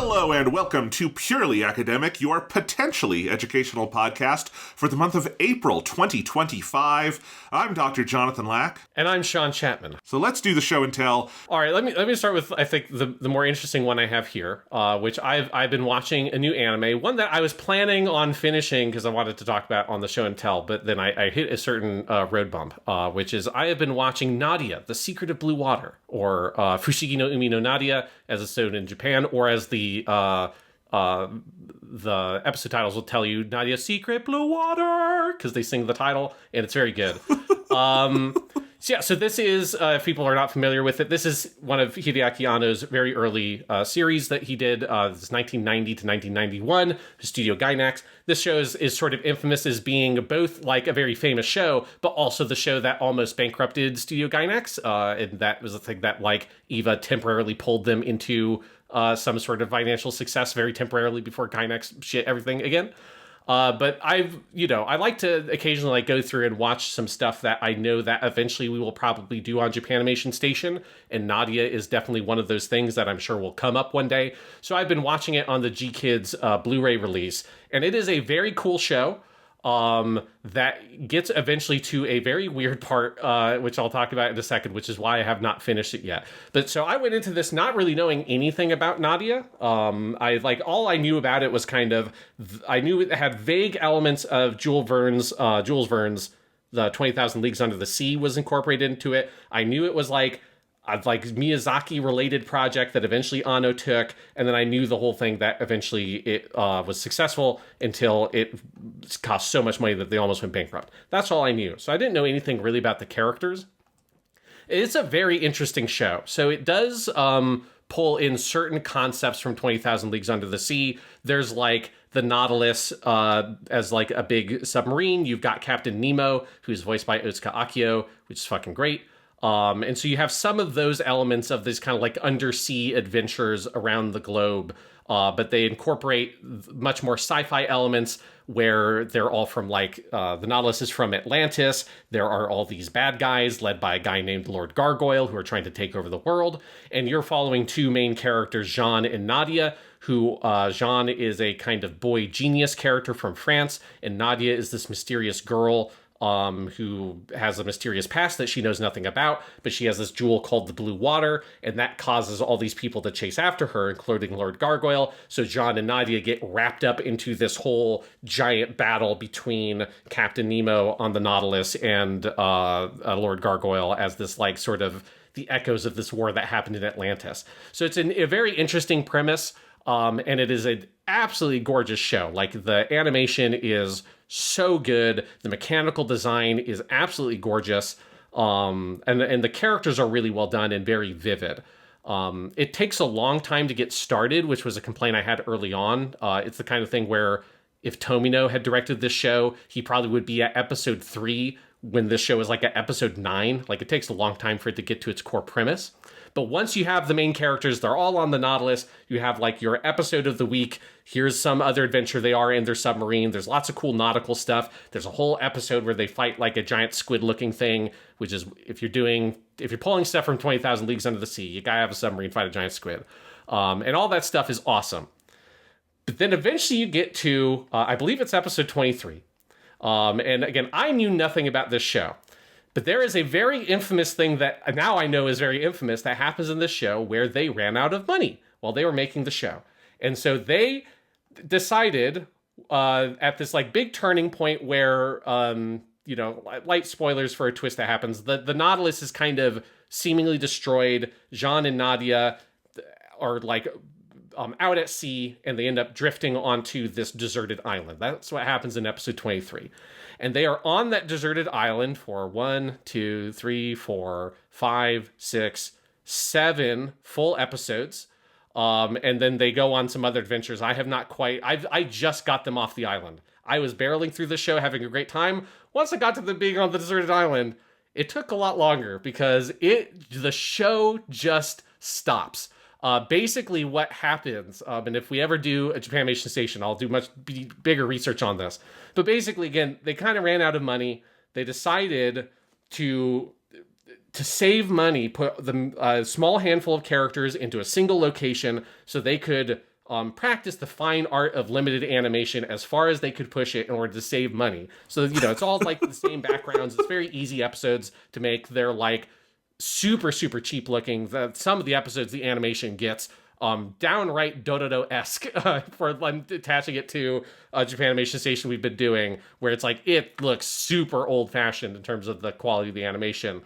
Hello and welcome to Purely Academic, your potentially educational podcast for the month of April 2025. I'm Dr. Jonathan Lack. And I'm Sean Chapman. So let's do the show and tell. All right, let me start with, I think, the more interesting one I have here, which I've been watching a new anime, one that I was planning on finishing because I wanted to talk about on the show and tell, but then I hit a certain road bump, which is I have been watching Nadia, The Secret of Blue Water, or Fushigi no Umi no Nadia, as it's known in Japan, or as the episode titles will tell you, Nadia's Secret Blue Water, because they sing the title, and it's very good. So this is, if people are not familiar with it, this is one of Hideaki Anno's very early series that he did. This 1990 to 1991, Studio Gainax. This show is sort of infamous as being both like a very famous show, but also the show that almost bankrupted Studio Gainax. And that was the thing that like Eva temporarily pulled them into some sort of financial success very temporarily before Gainax shit everything again. But I like to occasionally like go through and watch some stuff that I know that eventually we will probably do on Japanimation Station, and Nadia is definitely one of those things that I'm sure will come up one day. So I've been watching it on the G-Kids Blu-ray release, and it is a very cool show that gets eventually to a very weird part, which I'll talk about in a second, which is why I have not finished it yet. But so I went into this not really knowing anything about Nadia. All I knew about it was kind of, I knew it had vague elements of Jules Verne's, The 20,000 Leagues Under the Sea was incorporated into it. I knew it was like Miyazaki-related project that eventually Anno took, and then I knew the whole thing that eventually it was successful until it cost so much money that they almost went bankrupt. That's all I knew. So I didn't know anything really about the characters. It's a very interesting show. So it does pull in certain concepts from 20,000 Leagues Under the Sea. There's like the Nautilus as like a big submarine. You've got Captain Nemo, who's voiced by Otsuka Akio, which is fucking great. And so you have some of those elements of these kind of like undersea adventures around the globe, but they incorporate much more sci-fi elements where they're all from like, the Nautilus is from Atlantis. There are all these bad guys led by a guy named Lord Gargoyle who are trying to take over the world. And you're following two main characters, Jean and Nadia, who Jean is a kind of boy genius character from France, and Nadia is this mysterious girl who has a mysterious past that she knows nothing about, but she has this jewel called the Blue Water, and that causes all these people to chase after her, including Lord Gargoyle. So John and Nadia get wrapped up into this whole giant battle between Captain Nemo on the Nautilus and Lord Gargoyle as this like sort of the echoes of this war that happened in Atlantis. So it's a very interesting premise, and it is an absolutely gorgeous show. Like the animation is so good. The mechanical design is absolutely gorgeous. And the characters are really well done and very vivid. It takes a long time to get started, which was a complaint I had early on. It's the kind of thing where if Tomino had directed this show, he probably would be at episode 3 when this show is like at episode 9. Like it takes a long time for it to get to its core premise. But once you have the main characters, they're all on the Nautilus, you have like your episode of the week, here's some other adventure they are in their submarine, there's lots of cool nautical stuff, there's a whole episode where they fight like a giant squid-looking thing, which is, if you're pulling stuff from 20,000 Leagues Under the Sea, you gotta have a submarine fight a giant squid. And all that stuff is awesome. But then eventually you get to, I believe it's episode 23. And again, I knew nothing about this show. But there is a very infamous thing that now I know is very infamous that happens in this show where they ran out of money while they were making the show. And so they decided at this like big turning point where, light spoilers for a twist that happens. The Nautilus is kind of seemingly destroyed. Jean and Nadia are like out at sea, and they end up drifting onto this deserted island. That's what happens in episode 23. And they are on that deserted island for 1, 2, 3, 4, 5, 6, 7 full episodes. And then they go on some other adventures. I just got them off the island. I was barreling through the show, having a great time. Once I got to them being on the deserted island, it took a lot longer because the show just stops. Basically what happens, and if we ever do a Japanimation Station, I'll do much bigger research on this. But basically, again, they kind of ran out of money. They decided to save money, put a small handful of characters into a single location so they could practiced the fine art of limited animation as far as they could push it in order to save money. So, it's all like the same backgrounds. It's very easy episodes to make. They're like super, super cheap looking. Some of the episodes, the animation gets downright Dororo-esque for attaching it to Japan Animation Station we've been doing, where it's like, it looks super old fashioned in terms of the quality of the animation.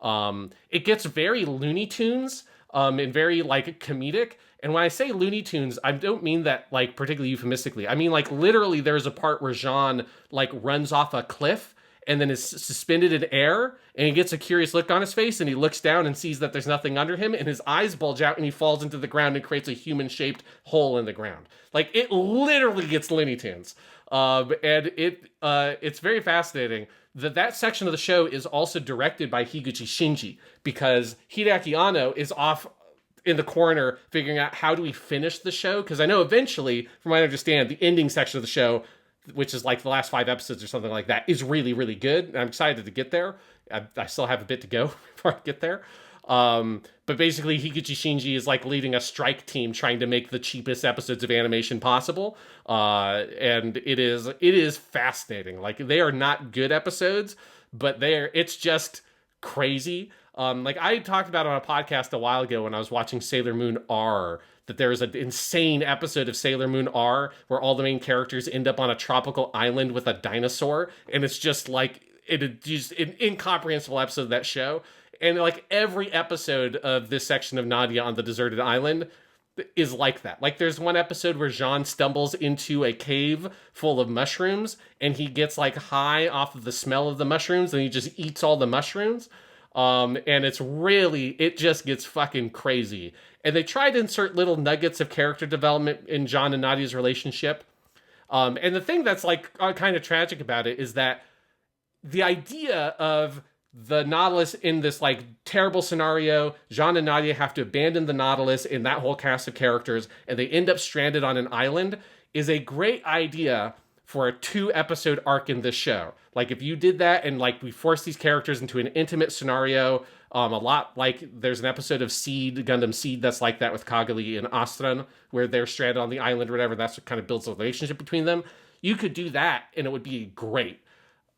It gets very Looney Tunes and very like comedic. And when I say Looney Tunes, I don't mean that like particularly euphemistically. I mean like literally there's a part where Jean like runs off a cliff and then is suspended in air, and he gets a curious look on his face, and he looks down and sees that there's nothing under him, and his eyes bulge out, and he falls into the ground and creates a human-shaped hole in the ground. Like, it literally gets Looney Tunes. And it's very fascinating that section of the show is also directed by Higuchi Shinji, because Hideaki Anno is off in the corner figuring out how do we finish the show, because I know eventually, from what I understand, the ending section of the show, which is like the last 5 episodes or something like that, is really, really good. And I'm excited to get there. I still have a bit to go before I get there. But basically, Higuchi Shinji is like leading a strike team trying to make the cheapest episodes of animation possible. And it is fascinating. Like, they are not good episodes, but it's just crazy. Like I talked about on a podcast a while ago when I was watching Sailor Moon R, that there is an insane episode of Sailor Moon R where all the main characters end up on a tropical island with a dinosaur, and it's just like just an incomprehensible episode of that show. And like every episode of this section of Nadia on the deserted island is like that. Like there's one episode where Jean stumbles into a cave full of mushrooms, and he gets like high off of the smell of the mushrooms, and he just eats all the mushrooms. And it just gets fucking crazy. And they try to insert little nuggets of character development in John and Nadia's relationship. And the thing that's like kind of tragic about it is that the idea of the Nautilus in this like terrible scenario, Jean and Nadia have to abandon the Nautilus in that whole cast of characters, and they end up stranded on an island, is a great idea for a 2-episode arc in this show. Like if you did that and like we forced these characters into an intimate scenario, a lot like there's an episode of Gundam Seed that's like that with Kagami and Astron, where they're stranded on the island or whatever. That's what kind of builds a relationship between them. You could do that and it would be great.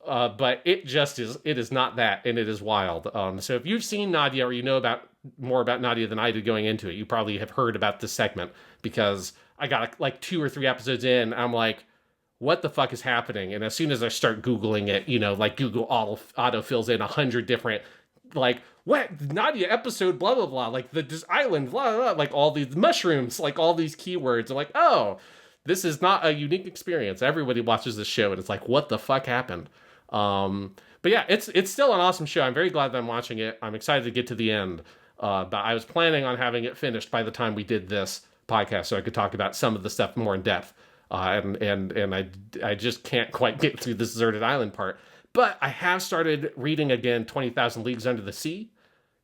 But it is not that, and it is wild. So if you've seen Nadia or you know more about Nadia than I did going into it, you probably have heard about this segment, because I got like 2 or 3 episodes in, I'm like, what the fuck is happening? And as soon as I start Googling it, like Google auto fills in 100 different, like, what, Nadia episode, blah, blah, blah, like this island, blah, blah, blah, like all these mushrooms, like all these keywords. I'm like, oh, this is not a unique experience. Everybody watches this show and it's like, what the fuck happened? But yeah, it's still an awesome show. I'm very glad that I'm watching it. I'm excited to get to the end. But I was planning on having it finished by the time we did this podcast, so I could talk about some of the stuff more in depth. And I just can't quite get through the deserted island part. But I have started reading again 20,000 Leagues Under the Sea.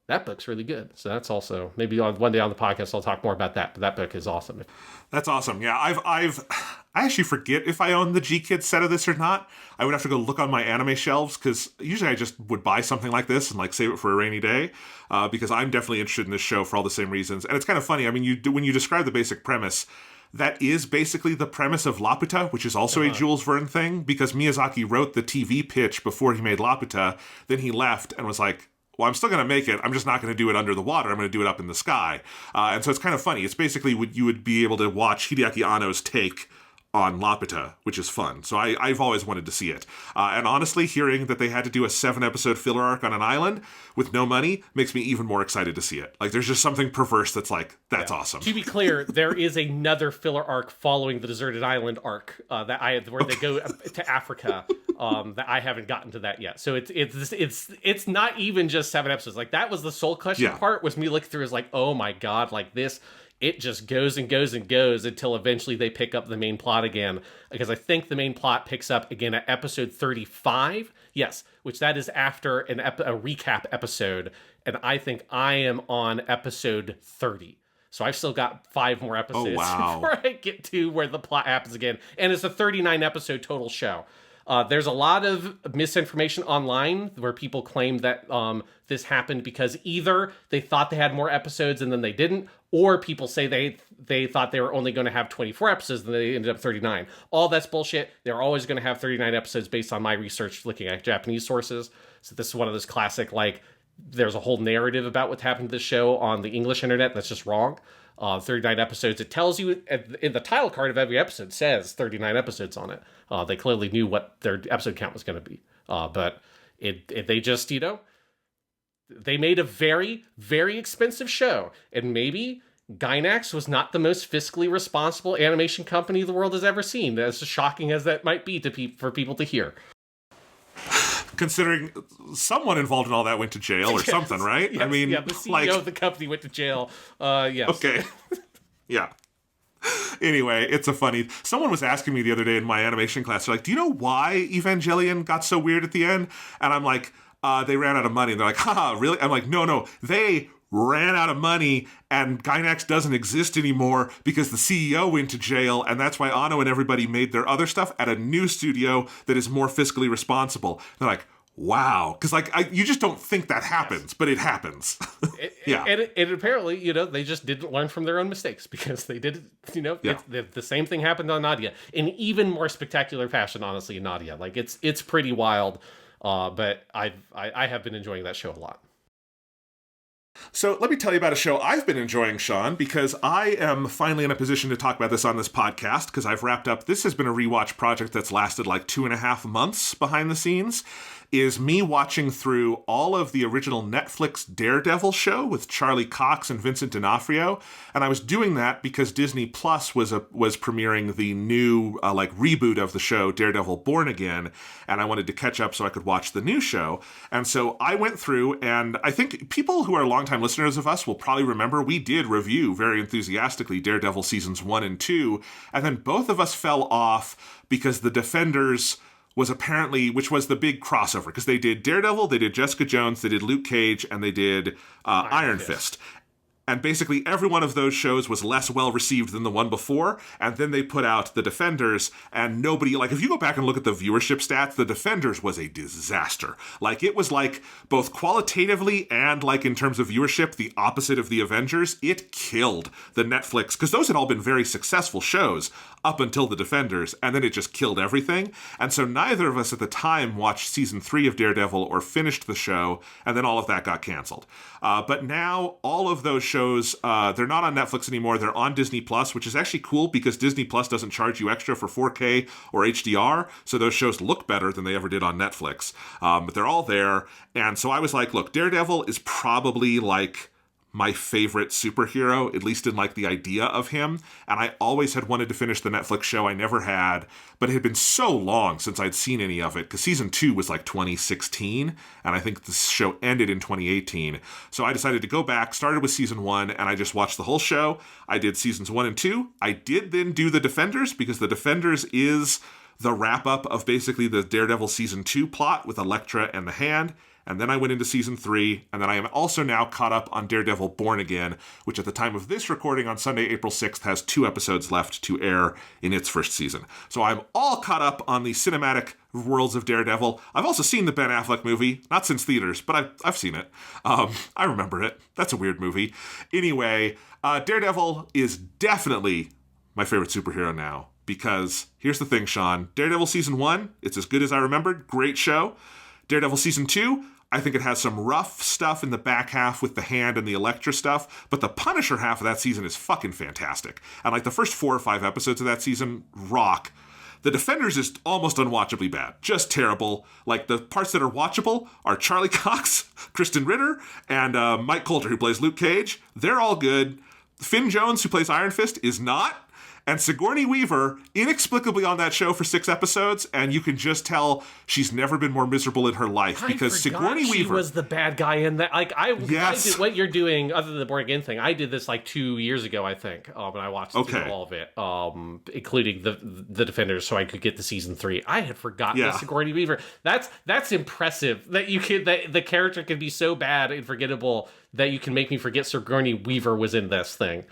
That book's really good. So that's also, maybe one day on the podcast I'll talk more about that. But that book is awesome. That's awesome. Yeah, I actually forget if I own the G-Kid set of this or not. I would have to go look on my anime shelves, because usually I just would buy something like this and like save it for a rainy day, because I'm definitely interested in this show for all the same reasons. And it's kind of funny. I mean, when you describe the basic premise, that is basically the premise of Laputa, which is also a Jules Verne thing, because Miyazaki wrote the TV pitch before he made Laputa. Then he left and was like, well, I'm still going to make it. I'm just not going to do it under the water. I'm going to do it up in the sky. And so it's kind of funny. It's basically you would be able to watch Hideaki Anno's take on Laputa, which is fun. So I've always wanted to see it. And honestly, hearing that they had to do a 7-episode filler arc on an island with no money makes me even more excited to see it. Like, there's just something perverse that's like, that's awesome. To be clear, there is another filler arc following the deserted island arc where they go to Africa. That I haven't gotten to that yet. So it's not even just 7 episodes. Like, that was the soul crushing part, was me looking through is like, oh my god, like this. It just goes and goes and goes until eventually they pick up the main plot again. Because I think the main plot picks up again at episode 35. Yes, which that is after a recap episode. And I think I am on episode 30. So I've still got 5 more episodes before I get to where the plot happens again. And it's a 39 episode total show. There's a lot of misinformation online where people claim that this happened because either they thought they had more episodes and then they didn't, or people say they thought they were only going to have 24 episodes and they ended up 39. All that's bullshit. They're always going to have 39 episodes based on my research looking at Japanese sources. So this is one of those classic, like, there's a whole narrative about what happened to this show on the English internet that's just wrong. 39 episodes. It tells you in the title card of every episode says 39 episodes on it. They clearly knew what their episode count was going to be. But they just, they made a very, very expensive show. And maybe Gainax was not the most fiscally responsible animation company the world has ever seen, as shocking as that might be for people to hear. Considering someone involved in all that went to jail or something, right? Yes, I mean, the CEO of the company went to jail. Yes. Okay. Yeah. Anyway, it's a funny... Someone was asking me the other day in my animation class, they're like, do you know why Evangelion got so weird at the end? And I'm like, they ran out of money. And they're like, haha, really? I'm like, no. They ran out of money and Gainax doesn't exist anymore because the CEO went to jail, and that's why Anno and everybody made their other stuff at a new studio that is more fiscally responsible. They're like, wow. Because you just don't think that happens, but it happens. Yeah. And apparently, they just didn't learn from their own mistakes because they did, the same thing happened on Nadia in even more spectacular fashion, honestly, in Nadia. Like, it's pretty wild, but I have been enjoying that show a lot. So let me tell you about a show I've been enjoying, Sean, because I am finally in a position to talk about this on this podcast, because I've wrapped up. This has been a rewatch project that's lasted like 2.5 months behind the scenes, is me watching through all of the original Netflix Daredevil show with Charlie Cox and Vincent D'Onofrio. And I was doing that because Disney Plus was premiering the new reboot of the show, Daredevil Born Again, and I wanted to catch up so I could watch the new show. And so I went through, and I think people who are longtime listeners of us will probably remember we did review very enthusiastically Daredevil seasons 1 and 2, and then both of us fell off because The Defenders was apparently, which was the big crossover, because they did Daredevil, they did Jessica Jones, they did Luke Cage, and they did Iron Fist. And basically every one of those shows was less well received than the one before. And then they put out The Defenders, and nobody, if you go back and look at the viewership stats, The Defenders was a disaster. It was both qualitatively and in terms of viewership, the opposite of The Avengers. It killed the Netflix, because those had all been very successful shows up until The Defenders, and then it just killed everything. And so neither of us at the time watched season 3 of Daredevil or finished the show, and then all of that got canceled. But now all of those shows, they're not on Netflix anymore. They're on Disney Plus, which is actually cool because Disney Plus doesn't charge you extra for 4K or HDR. So those shows look better than they ever did on Netflix. But they're all there. And so I was like, look, Daredevil is probably my favorite superhero, at least in the idea of him. And I always had wanted to finish the Netflix show. I never had, but it had been so long since I'd seen any of it, because season 2 was 2016, and I think the show ended in 2018. So I decided to go back, started with season 1, and I just watched the whole show. I did seasons 1 and 2. I did then do The Defenders, because The Defenders is the wrap-up of basically the Daredevil season 2 plot with Elektra and the Hand. And then I went into season 3, and then I am also now caught up on Daredevil Born Again, which at the time of this recording on Sunday, April 6th, has 2 episodes left to air in its first season. So I'm all caught up on the cinematic worlds of Daredevil. I've also seen the Ben Affleck movie, not since theaters, but I've seen it. I remember it. That's a weird movie. Anyway, Daredevil is definitely my favorite superhero now, because here's the thing, Sean. Daredevil season 1, it's as good as I remembered. Great show. Daredevil season 2, I think it has some rough stuff in the back half with the Hand and the Elektra stuff, but the Punisher half of that season is fucking fantastic. And the first 4 or 5 episodes of that season rock. The Defenders is almost unwatchably bad. Just terrible. The parts that are watchable are Charlie Cox, Kristen Ritter, and Mike Coulter, who plays Luke Cage. They're all good. Finn Jones, who plays Iron Fist, is not. And Sigourney Weaver, inexplicably on that show for 6 episodes, and you can just tell she's never been more miserable in her life, because Sigourney Weaver... she was the bad guy in that. I did what you're doing, other than the Born Again thing, I did this 2 years ago, I think, and I watched all of it, including the Defenders, so I could get to season 3. I had forgotten that Sigourney Weaver. That's impressive, that the character can be so bad and forgettable that you can make me forget Sigourney Weaver was in this thing.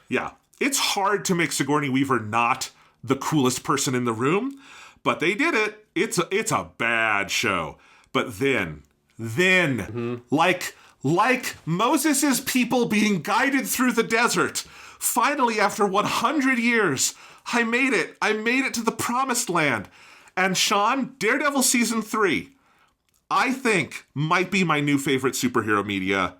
Yeah. It's hard to make Sigourney Weaver not the coolest person in the room, but they did it. It's a bad show. But then, like Moses' people being guided through the desert, finally, after 100 years, I made it. I made it to the promised land. And Sean, Daredevil Season 3, I think might be my new favorite superhero media,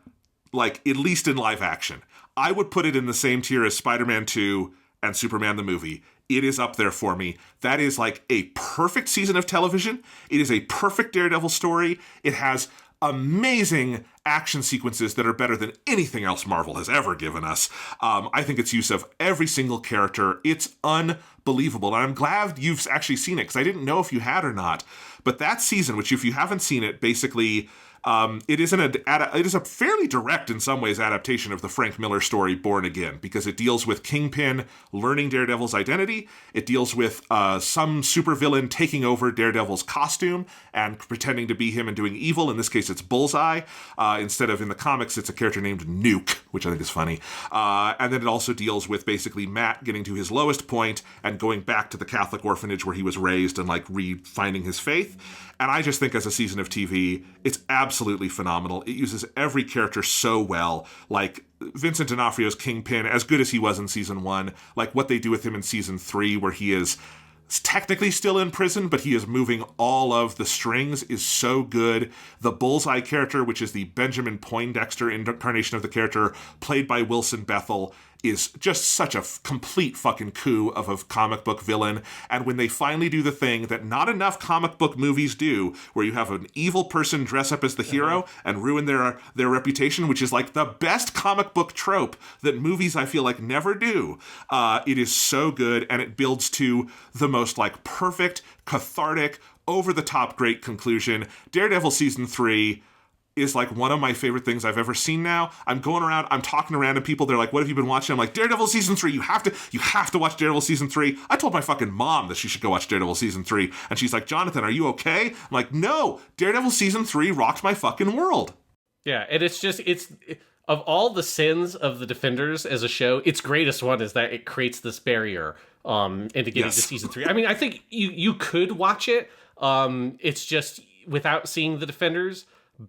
like, at least in live action. I would put it in the same tier as Spider-Man 2 and Superman the movie. It is up there for me. That is like a perfect season of television. It is a perfect Daredevil story. It has amazing action sequences that are better than anything else Marvel has ever given us. I think its use of every single character, it's unbelievable. And I'm glad you've actually seen it, because I didn't know if you had or not. But that season, which if you haven't seen it, basically... it is a fairly direct, in some ways, adaptation of the Frank Miller story Born Again, because it deals with Kingpin learning Daredevil's identity. It deals with some supervillain taking over Daredevil's costume and pretending to be him and doing evil. In this case, it's Bullseye. Instead of in the comics, it's a character named Nuke, which I think is funny. And then it also deals with basically Matt getting to his lowest point and going back to the Catholic orphanage where he was raised and like refinding his faith. And I just think as a season of TV, it's absolutely phenomenal. It uses every character so well. Like Vincent D'Onofrio's Kingpin, as good as he was in season 1, like what they do with him in season 3, where he is technically still in prison, but he is moving all of the strings, is so good. The Bullseye character, which is the Benjamin Poindexter incarnation of the character, played by Wilson Bethel, is just such a complete fucking coup of a comic book villain. And when they finally do the thing that not enough comic book movies do, where you have an evil person dress up as the hero and ruin their reputation, which is like the best comic book trope that movies I feel like never do. It is so good, and it builds to the most like perfect, cathartic, over-the-top great conclusion. Daredevil Season 3 is like one of my favorite things I've ever seen now. I'm going around, I'm talking to random people, they're like, what have you been watching? I'm like, Daredevil Season 3, you have to watch Daredevil Season 3. I told my fucking mom that she should go watch Daredevil Season 3, and she's like, Jonathan, are you okay? I'm like, no, Daredevil Season 3 rocked my fucking world. Yeah, and it's of all the sins of the Defenders as a show, its greatest one is that it creates this barrier into getting to Season 3. I mean, I think you could watch it. It's just, without seeing the Defenders,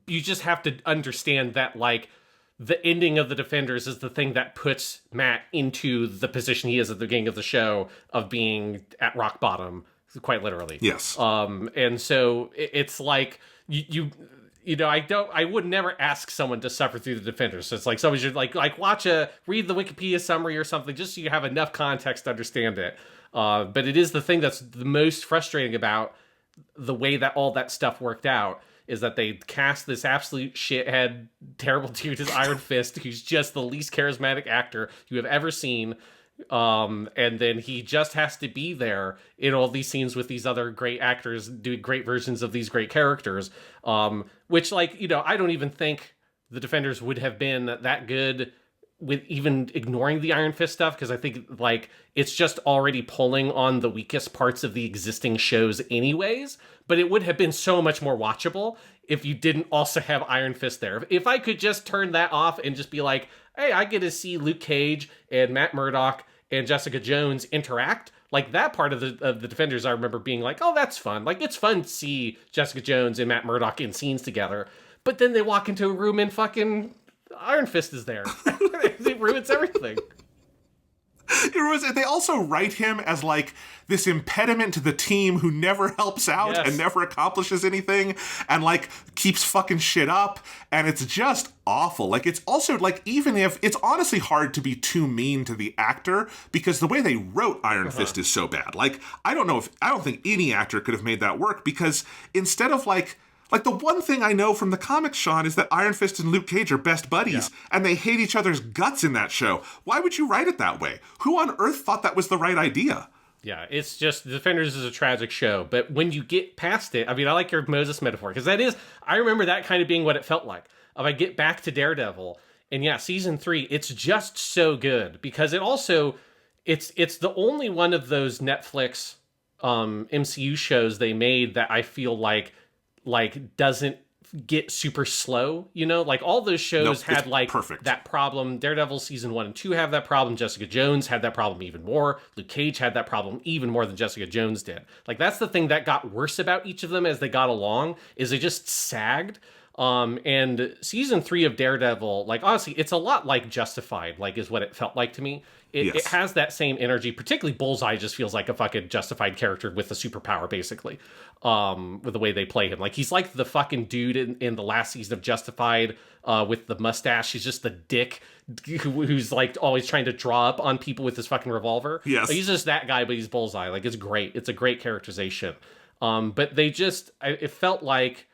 you just have to understand that, like, the ending of the Defenders is the thing that puts Matt into the position he is at the beginning of the show of being at rock bottom, quite literally. Yes. And so it's like you know, I would never ask someone to suffer through the Defenders. So it's like someone should like read the Wikipedia summary or something just so you have enough context to understand it. But it is the thing that's the most frustrating about the way that all that stuff worked out, is that they cast this absolute shithead, terrible dude as Iron Fist, who's just the least charismatic actor you have ever seen. And then he just has to be there in all these scenes with these other great actors doing great versions of these great characters. Which, like, you know, I don't even think the Defenders would have been that good with even ignoring the Iron Fist stuff, because I think, like, it's just already pulling on the weakest parts of the existing shows anyways, but it would have been so much more watchable if you didn't also have Iron Fist there. If I could just turn that off and just be like, hey, I get to see Luke Cage and Matt Murdock and Jessica Jones interact, like, that part of the Defenders, I remember being like, oh, that's fun. Like, it's fun to see Jessica Jones and Matt Murdock in scenes together. But then they walk into a room and fucking Iron Fist is there. It ruins everything. They also write him as like this impediment to the team who never helps out and never accomplishes anything and like keeps fucking shit up, and it's just awful. Like, it's also like, even if it's honestly hard to be too mean to the actor, because the way they wrote Iron Fist is so bad. Like, I don't think any actor could have made that work, because instead of like the one thing I know from the comics, Sean, is that Iron Fist and Luke Cage are best buddies, and they hate each other's guts in that show. Why would you write it that way? Who on earth thought that was the right idea? Yeah, it's just, The Defenders is a tragic show, but when you get past it, I mean, I like your Moses metaphor, because I remember that kind of being what it felt like. If I get back to Daredevil, and yeah, season 3, it's just so good, because it also, it's the only one of those Netflix MCU shows they made that I feel like doesn't get super slow, you know? Like, all those shows had, like, perfect. that problem. Daredevil season 1 and 2 have that problem. Jessica Jones had that problem even more. Luke Cage had that problem even more than Jessica Jones did. Like, that's the thing that got worse about each of them as they got along, is they just sagged. And season 3 of Daredevil, like, honestly, it's a lot like Justified, like, is what it felt like to me. It has that same energy. Particularly Bullseye just feels like a fucking Justified character with a superpower, basically, with the way they play him. Like, he's like the fucking dude in the last season of Justified with the mustache. He's just the dick who's, like, always trying to draw up on people with his fucking revolver. Yes. Like, he's just that guy, but he's Bullseye. Like, it's great. It's a great characterization. But they just... it felt like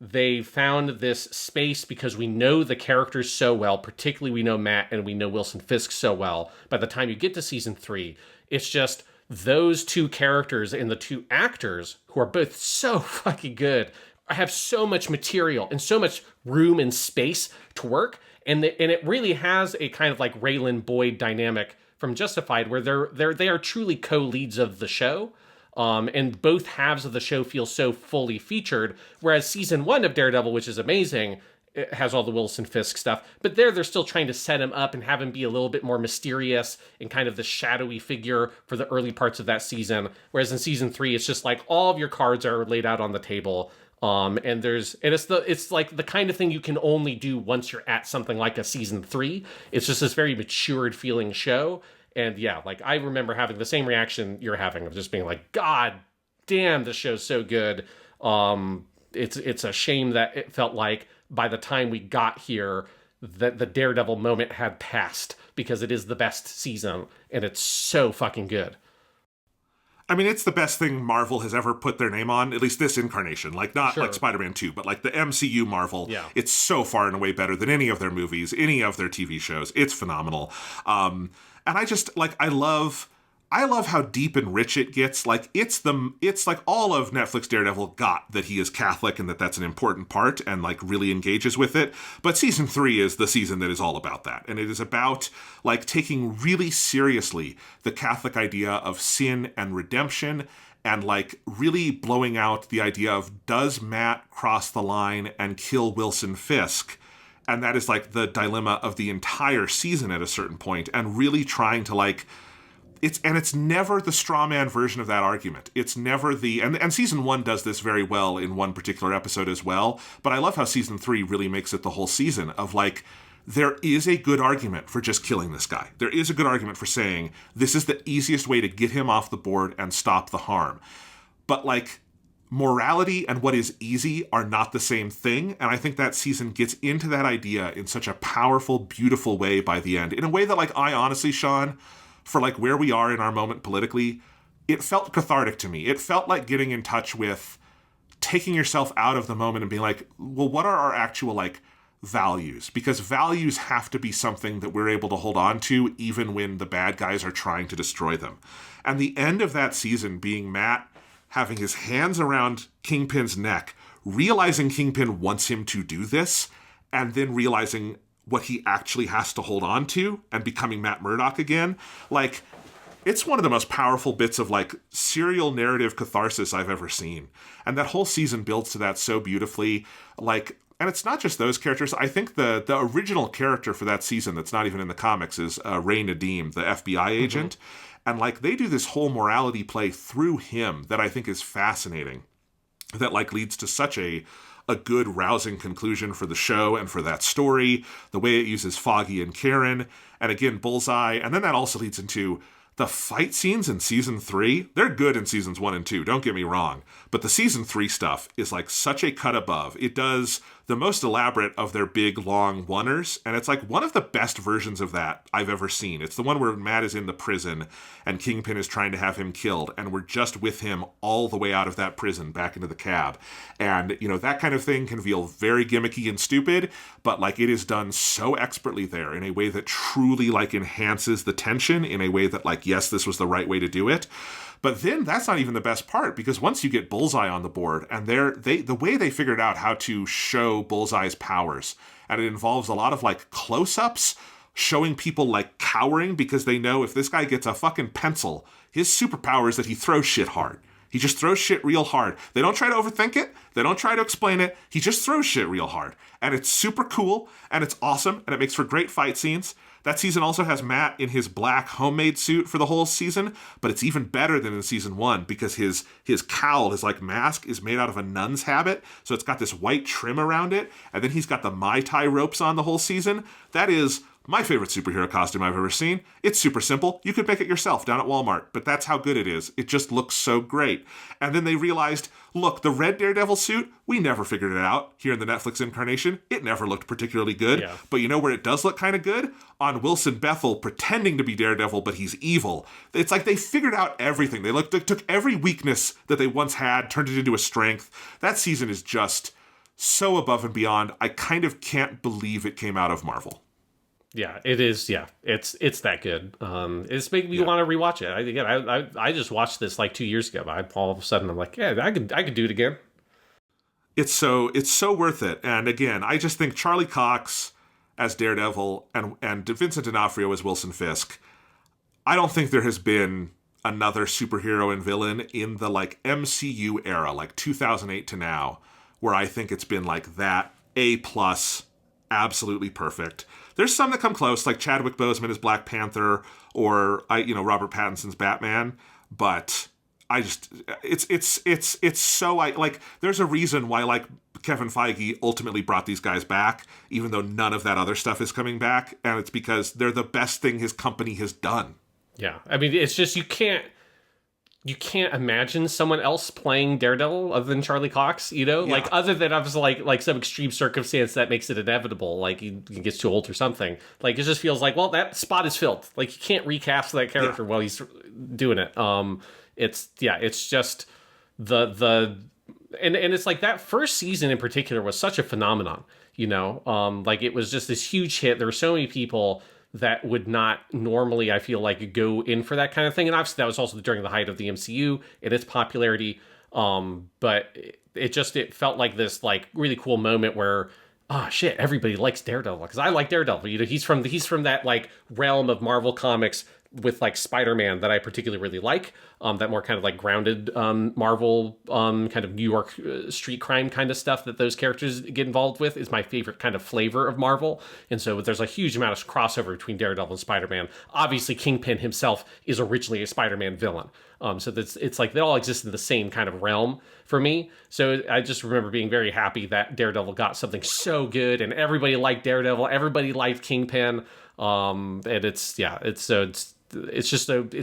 they found this space because we know the characters so well, particularly we know Matt and we know Wilson Fisk so well. By the time you get to season 3, it's just those two characters and the two actors, who are both so fucking good, have so much material and so much room and space to work. And it really has a kind of like Raylan Boyd dynamic from Justified, where they are truly co-leads of the show. And both halves of the show feel so fully featured, whereas season 1 of Daredevil, which is amazing, it has all the Wilson Fisk stuff, but they're still trying to set him up and have him be a little bit more mysterious and kind of the shadowy figure for the early parts of that season. Whereas in season 3, it's just like all of your cards are laid out on the table. And it's like the kind of thing you can only do once you're at something like a season 3. It's just this very matured feeling show. And yeah, like, I remember having the same reaction you're having, of just being like, God damn, this show's so good. It's a shame that it felt like by the time we got here, that the Daredevil moment had passed, because it is the best season and it's so fucking good. I mean, it's the best thing Marvel has ever put their name on, at least this incarnation. Like, not like Spider-Man 2, but like the MCU Marvel. Yeah. It's so far and away better than any of their movies, any of their TV shows. It's phenomenal. And I just, like, I love how deep and rich it gets. Like, it's like all of Netflix Daredevil got that he is Catholic and that's an important part, and like really engages with it. But season 3 is the season that is all about that. And it is about like taking really seriously the Catholic idea of sin and redemption, and like really blowing out the idea of, does Matt cross the line and kill Wilson Fisk? And that is like the dilemma of the entire season at a certain point, and really trying to like, it's never the straw man version of that argument. It's never and season 1 does this very well in one particular episode as well. But I love how season 3 really makes it the whole season of like, there is a good argument for just killing this guy. There is a good argument for saying this is the easiest way to get him off the board and stop the harm. But like, morality and what is easy are not the same thing, and I think that season gets into that idea in such a powerful, beautiful way by the end. In a way that, like, I honestly, Sean, for like where we are in our moment politically, it felt cathartic to me. It felt like getting in touch with taking yourself out of the moment and being like, well, what are our actual, like, values? Because values have to be something that we're able to hold on to even when the bad guys are trying to destroy them. And the end of that season being Matt having his hands around Kingpin's neck, realizing Kingpin wants him to do this, and then realizing what he actually has to hold on to, and becoming Matt Murdock again. Like, it's one of the most powerful bits of, like, serial narrative catharsis I've ever seen. And that whole season builds to that so beautifully. Like, and it's not just those characters. I think the original character for that season that's not even in the comics is Ray Nadeem, the FBI agent. Mm-hmm. And, like, they do this whole morality play through him that I think is fascinating, that, like, leads to such a good, rousing conclusion for the show and for that story, the way it uses Foggy and Karen, and again, Bullseye. And then that also leads into the fight scenes in season 3. They're good in seasons 1 and 2, don't get me wrong. But the season 3 stuff is, like, such a cut above. It does the most elaborate of their big, long oneers, and it's, like, one of the best versions of that I've ever seen. It's the one where Matt is in the prison, and Kingpin is trying to have him killed, and we're just with him all the way out of that prison, back into the cab. And, you know, that kind of thing can feel very gimmicky and stupid, but, like, it is done so expertly there in a way that truly, like, enhances the tension, in a way that, like, yes, this was the right way to do it. But then that's not even the best part, because once you get Bullseye on the board, and the way they figured out how to show Bullseye's powers, and it involves a lot of, like, close-ups, showing people, like, cowering because they know if this guy gets a fucking pencil, his superpower is that he throws shit hard. He just throws shit real hard. They don't try to overthink it. They don't try to explain it. He just throws shit real hard. And it's super cool, and it's awesome, and it makes for great fight scenes. That season also has Matt in his black homemade suit for the whole season, but it's even better than in season 1 because his cowl, his like mask, is made out of a nun's habit, so it's got this white trim around it, and then he's got the Mai Tai ropes on the whole season. That is my favorite superhero costume I've ever seen. It's super simple. You could make it yourself down at Walmart, but that's how good it is. It just looks so great. And then they realized, look, the red Daredevil suit, we never figured it out here in the Netflix incarnation. It never looked particularly good. Yeah. But you know where it does look kind of good? On Wilson Bethel pretending to be Daredevil, but he's evil. It's like they figured out everything. They took every weakness that they once had, turned it into a strength. That season is just so above and beyond. I kind of can't believe it came out of Marvel. Yeah, it is. Yeah, it's that good. It's making me want to rewatch it. I just watched this like 2 years ago. All of a sudden I'm like, yeah, I could do it again. It's so worth it. And again, I just think Charlie Cox as Daredevil and Vincent D'Onofrio as Wilson Fisk. I don't think there has been another superhero and villain in the like MCU era, like 2008 to now, where I think it's been like that A+, absolutely perfect. There's some that come close, like Chadwick Boseman as Black Panther or Robert Pattinson's Batman, but I just it's so like there's a reason why like Kevin Feige ultimately brought these guys back, even though none of that other stuff is coming back, and it's because they're the best thing his company has done. Yeah, I mean, it's just you can't imagine someone else playing Daredevil other than Charlie Cox, like other than obviously like some extreme circumstance that makes it inevitable, like he gets too old or something. Like it just feels like, well, that spot is filled. Like you can't recast that character while he's doing it. It's just the and it's like that first season in particular was such a phenomenon, like it was just this huge hit. There were so many people that would not normally, I feel like, go in for that kind of thing. And obviously that was also during the height of the MCU and its popularity. But it felt like this like really cool moment where, shit, everybody likes Daredevil. Because I like Daredevil. He's from that like realm of Marvel Comics with like Spider-Man that I particularly really like. That more kind of like grounded Marvel kind of New York street crime kind of stuff that those characters get involved with is my favorite kind of flavor of Marvel. And so there's a huge amount of crossover between Daredevil and Spider-Man. Obviously, Kingpin himself is originally a Spider-Man villain. So it's like they all exist in the same kind of realm for me. So I just remember being very happy that Daredevil got something so good and everybody liked Daredevil. Everybody liked Kingpin. And it's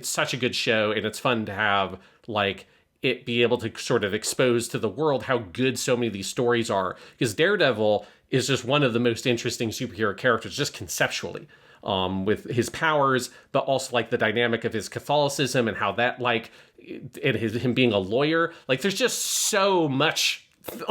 such a good show, and it's fun to have like it be able to sort of expose to the world how good so many of these stories are, because Daredevil is just one of the most interesting superhero characters just conceptually, with his powers, but also like the dynamic of his Catholicism and how that like him being a lawyer, like there's just so much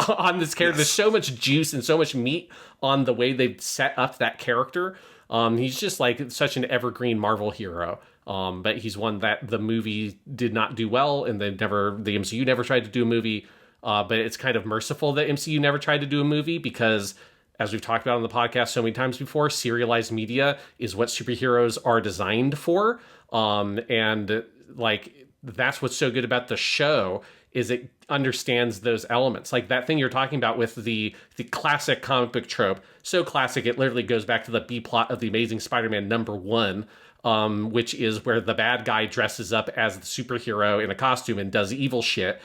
on this character. There's so much juice and so much meat on the way they've set up that character. He's just like such an evergreen Marvel hero. But he's one that the movie did not do well, and the MCU never tried to do a movie. But it's kind of merciful that MCU never tried to do a movie because, as we've talked about on the podcast so many times before, serialized media is what superheroes are designed for. And like that's what's so good about the show is it understands those elements. Like that thing you're talking about with the classic comic book trope. So classic, it literally goes back to the B plot of The Amazing Spider-Man #1, which is where the bad guy dresses up as the superhero in a costume and does evil shit.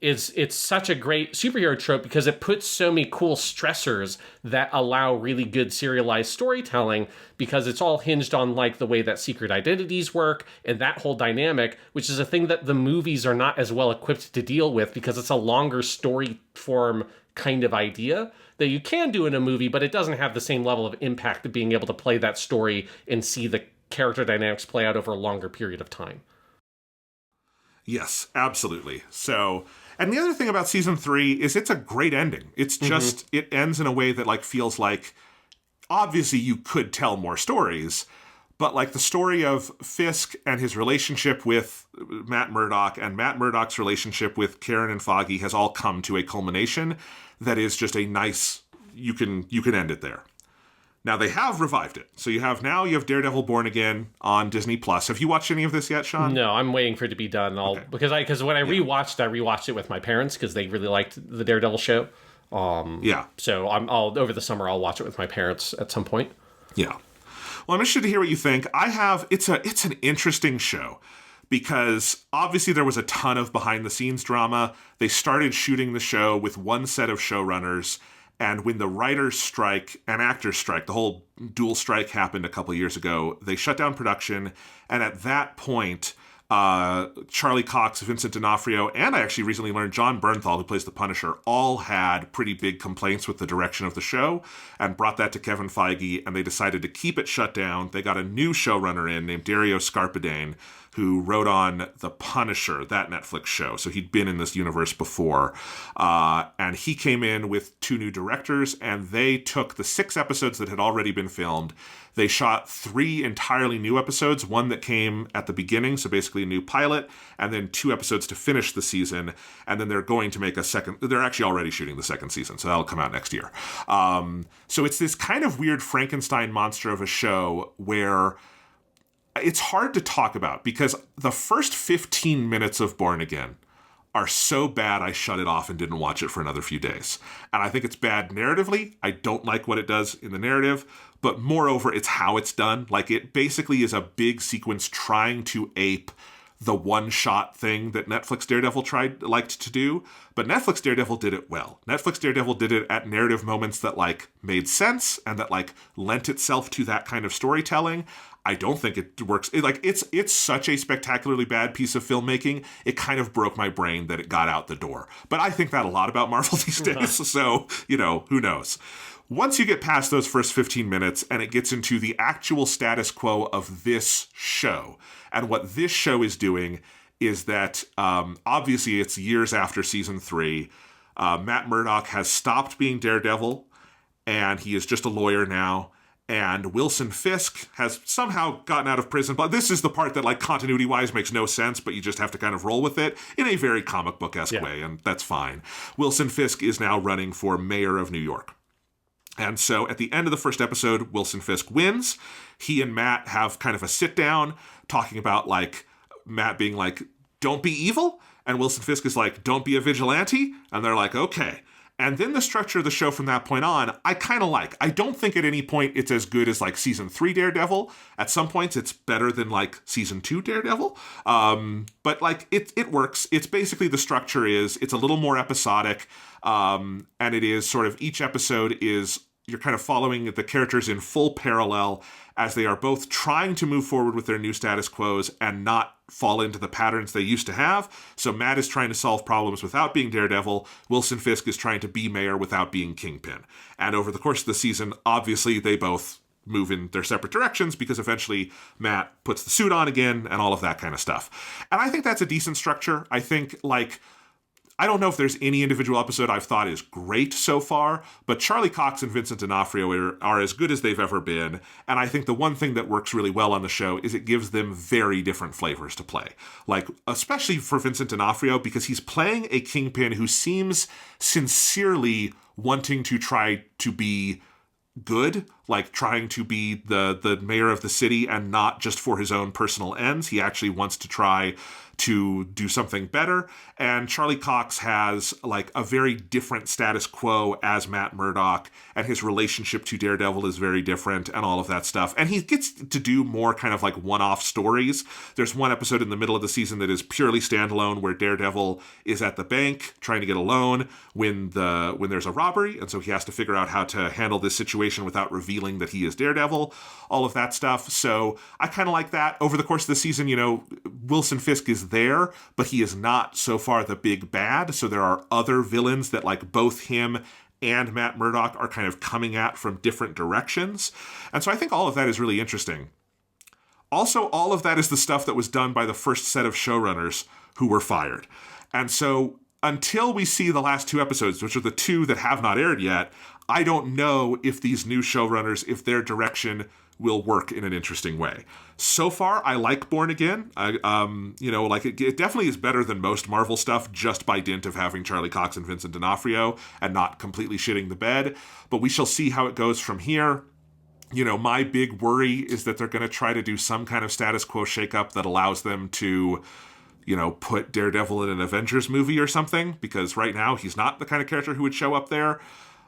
It's such a great superhero trope because it puts so many cool stressors that allow really good serialized storytelling, because it's all hinged on like the way that secret identities work and that whole dynamic, which is a thing that the movies are not as well equipped to deal with because it's a longer story form kind of idea that you can do in a movie, but it doesn't have the same level of impact of being able to play that story and see the character dynamics play out over a longer period of time. Yes, absolutely. So, and the other thing about season 3 is it's a great ending. It's just, it ends in a way that like feels like, obviously you could tell more stories, but like the story of Fisk and his relationship with Matt Murdock and Matt Murdock's relationship with Karen and Foggy has all come to a culmination that is just a nice, you can end it there. Now they have revived it. So you have Daredevil Born Again on Disney Plus. Have you watched any of this yet, Sean? No, I'm waiting for it to be done. Because when I rewatched it with my parents because they really liked the Daredevil show. So I'll over the summer I'll watch it with my parents at some point. Yeah. Well, I'm interested to hear what you think. It's an interesting show because obviously there was a ton of behind the scenes drama. They started shooting the show with one set of showrunners. And when the writers' strike and actors' strike, the whole dual strike happened a couple of years ago, they shut down production. And at that point, Charlie Cox, Vincent D'Onofrio, and I actually recently learned John Bernthal, who plays the Punisher, all had pretty big complaints with the direction of the show and brought that to Kevin Feige, and they decided to keep it shut down. They got a new showrunner in named Dario Scarpidane, who wrote on The Punisher, that Netflix show. So he'd been in this universe before. And he came in with 2 new directors, and they took the 6 episodes that had already been filmed. They shot 3 entirely new episodes, one that came at the beginning, so basically a new pilot, and then 2 episodes to finish the season. And then they're going to make a second, they're actually already shooting the second season, so that'll come out next year. So it's this kind of weird Frankenstein monster of a show where it's hard to talk about because the first 15 minutes of Born Again are so bad I shut it off and didn't watch it for another few days. And I think it's bad narratively. I don't like what it does in the narrative, but moreover, it's how it's done. Like, it basically is a big sequence trying to ape the one-shot thing that Netflix Daredevil liked to do, but Netflix Daredevil did it well. Netflix Daredevil did it at narrative moments that, like, made sense and that, like, lent itself to that kind of storytelling. I don't think it works. It's such a spectacularly bad piece of filmmaking. It kind of broke my brain that it got out the door. But I think that a lot about Marvel these days. So, who knows? Once you get past those first 15 minutes and it gets into the actual status quo of this show, and what this show is doing is that obviously it's years after season 3. Matt Murdock has stopped being Daredevil, and he is just a lawyer now. And Wilson Fisk has somehow gotten out of prison. But this is the part that, like, continuity-wise makes no sense, but you just have to kind of roll with it in a very comic book-esque way, and that's fine. Wilson Fisk is now running for mayor of New York. And so at the end of the first episode, Wilson Fisk wins. He and Matt have kind of a sit-down talking about, like, Matt being like, don't be evil. And Wilson Fisk is like, don't be a vigilante. And they're like, okay. And then the structure of the show from that point on, I kind of like. I don't think at any point it's as good as, like, season 3 Daredevil. At some points, it's better than, like, season 2 Daredevil. But, like, it works. It's basically the structure is, it's a little more episodic. And it is sort of, each episode is, you're kind of following the characters in full parallel as they are both trying to move forward with their new status quos and not fall into the patterns they used to have. So Matt is trying to solve problems without being Daredevil. Wilson Fisk is trying to be mayor without being Kingpin. And over the course of the season, obviously they both move in their separate directions because eventually Matt puts the suit on again and all of that kind of stuff. And I think that's a decent structure. I think, like, I don't know if there's any individual episode I've thought is great so far, but Charlie Cox and Vincent D'Onofrio are as good as they've ever been. And I think the one thing that works really well on the show is it gives them very different flavors to play. Like, especially for Vincent D'Onofrio, because he's playing a Kingpin who seems sincerely wanting to try to be good, like trying to be the mayor of the city and not just for his own personal ends. He actually wants to try to do something better. And Charlie Cox has, like, a very different status quo as Matt Murdock, and his relationship to Daredevil is very different and all of that stuff. And he gets to do more kind of like one-off stories. There's one episode in the middle of the season that is purely standalone where Daredevil is at the bank trying to get a loan when there's a robbery, and so he has to figure out how to handle this situation without revealing that he is Daredevil, all of that stuff. So I kind of like that. Over the course of the season, Wilson Fisk is there, but he is not so far the big bad. So there are other villains that, like, both him and Matt Murdock are kind of coming at from different directions. And so I think all of that is really interesting. Also, all of that is the stuff that was done by the first set of showrunners who were fired. And so until we see the last 2 episodes, which are the 2 that have not aired yet, I don't know if these new showrunners, if their direction will work in an interesting way. So far, I like Born Again. It definitely is better than most Marvel stuff just by dint of having Charlie Cox and Vincent D'Onofrio and not completely shitting the bed. But we shall see how it goes from here. My big worry is that they're going to try to do some kind of status quo shakeup that allows them to, put Daredevil in an Avengers movie or something, because right now he's not the kind of character who would show up there.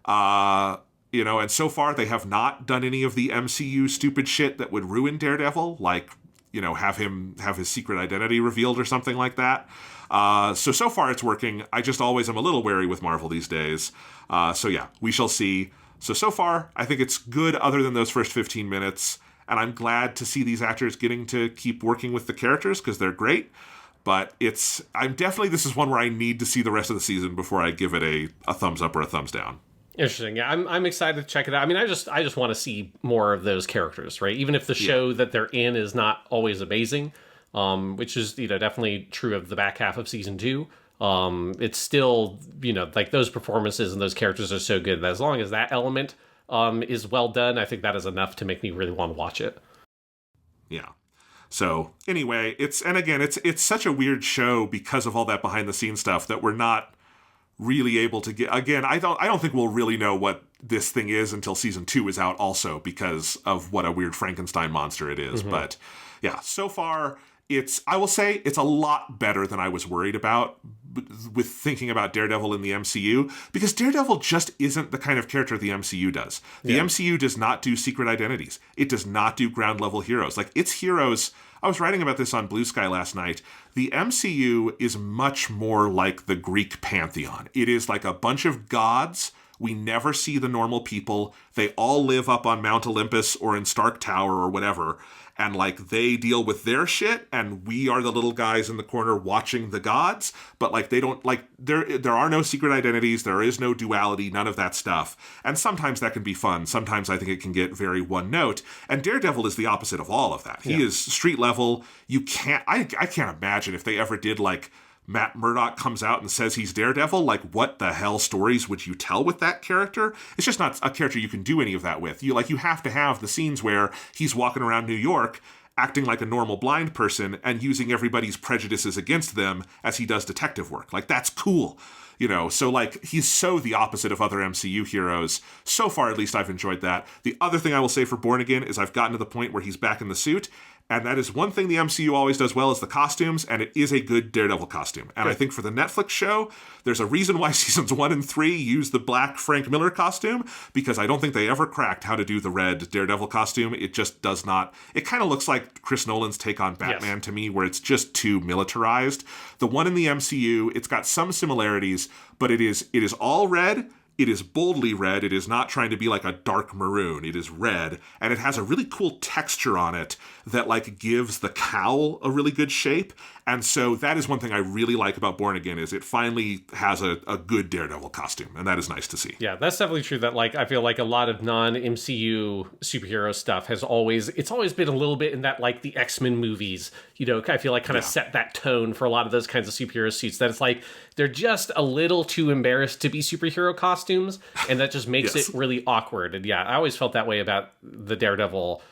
And so far they have not done any of the MCU stupid shit that would ruin Daredevil, like, have his secret identity revealed or something like that. So far it's working. I just always am a little wary with Marvel these days. We shall see. So far, I think it's good other than those first 15 minutes, and I'm glad to see these actors getting to keep working with the characters because they're great, but this is one where I need to see the rest of the season before I give it a thumbs up or a thumbs down. Interesting. Yeah, I'm excited to check it out. I mean, I just want to see more of those characters, right? Even if the show that they're in is not always amazing, which is, definitely true of the back half of season 2. It's still, like those performances and those characters are so good that as long as that element is well done, I think that is enough to make me really want to watch it. Yeah. So anyway, it's such a weird show because of all that behind the scenes stuff that we're not really able to get. Again, I don't think we'll really know what this thing is until season 2 is out also, because of what a weird Frankenstein monster it is. Mm-hmm. But yeah, so far I will say it's a lot better than I was worried about with thinking about Daredevil in the MCU, because Daredevil just isn't the kind of character the MCU does. The MCU does not do secret identities. It does not do ground level heroes. Like, its heroes, I was writing about this on Blue Sky last night. The MCU is much more like the Greek pantheon. It is like a bunch of gods. We never see the normal people. They all live up on Mount Olympus or in Stark Tower or whatever. And, like, they deal with their shit, and we are the little guys in the corner watching the gods. But, like, they don't, like, there are no secret identities. There is no duality, none of that stuff. And sometimes that can be fun. Sometimes I think it can get very one note. And Daredevil is the opposite of all of that. He is street level. I can't imagine if they ever did, like, Matt Murdock comes out and says he's Daredevil, like, what the hell stories would you tell with that character? It's just not a character you can do any of that with. You have to have the scenes where he's walking around New York acting like a normal blind person and using everybody's prejudices against them as he does detective work. Like, that's cool. So, like, he's so the opposite of other MCU heroes. So far, at least, I've enjoyed that. The other thing I will say for Born Again is I've gotten to the point where he's back in the suit. And that is one thing the MCU always does well, is the costumes, and it is a good Daredevil costume. And I think for the Netflix show, there's a reason why seasons 1 and 3 use the black Frank Miller costume, because I don't think they ever cracked how to do the red Daredevil costume. It just does not. It kind of looks like Chris Nolan's take on Batman to me, where it's just too militarized. The one in the MCU, it's got some similarities, but it is all red. It is boldly red. It is not trying to be like a dark maroon. It is red, and it has a really cool texture on it that, like, gives the cowl a really good shape. And so that is one thing I really like about Born Again, is it finally has a good Daredevil costume, and that is nice to see. Yeah, that's definitely true. That, like, I feel like a lot of non-MCU superhero stuff it's always been a little bit in that, like, the X-Men movies, I feel like kind of set that tone for a lot of those kinds of superhero suits, that it's like they're just a little too embarrassed to be superhero costumes, and that just makes it really awkward. And I always felt that way about the Daredevil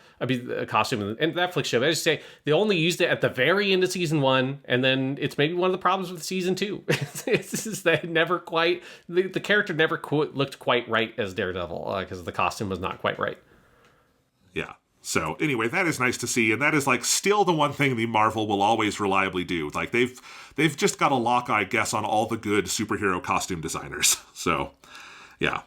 costume and the Netflix show. But I just say they only used it at the very end of season 1, and then it's maybe one of the problems with season 2. It's just that the character never looked quite right as Daredevil, because the costume was not quite right. Yeah. So anyway, that is nice to see, and that is, like, still the one thing the Marvel will always reliably do. Like, they've just got a lock, I guess, on all the good superhero costume designers. So, yeah.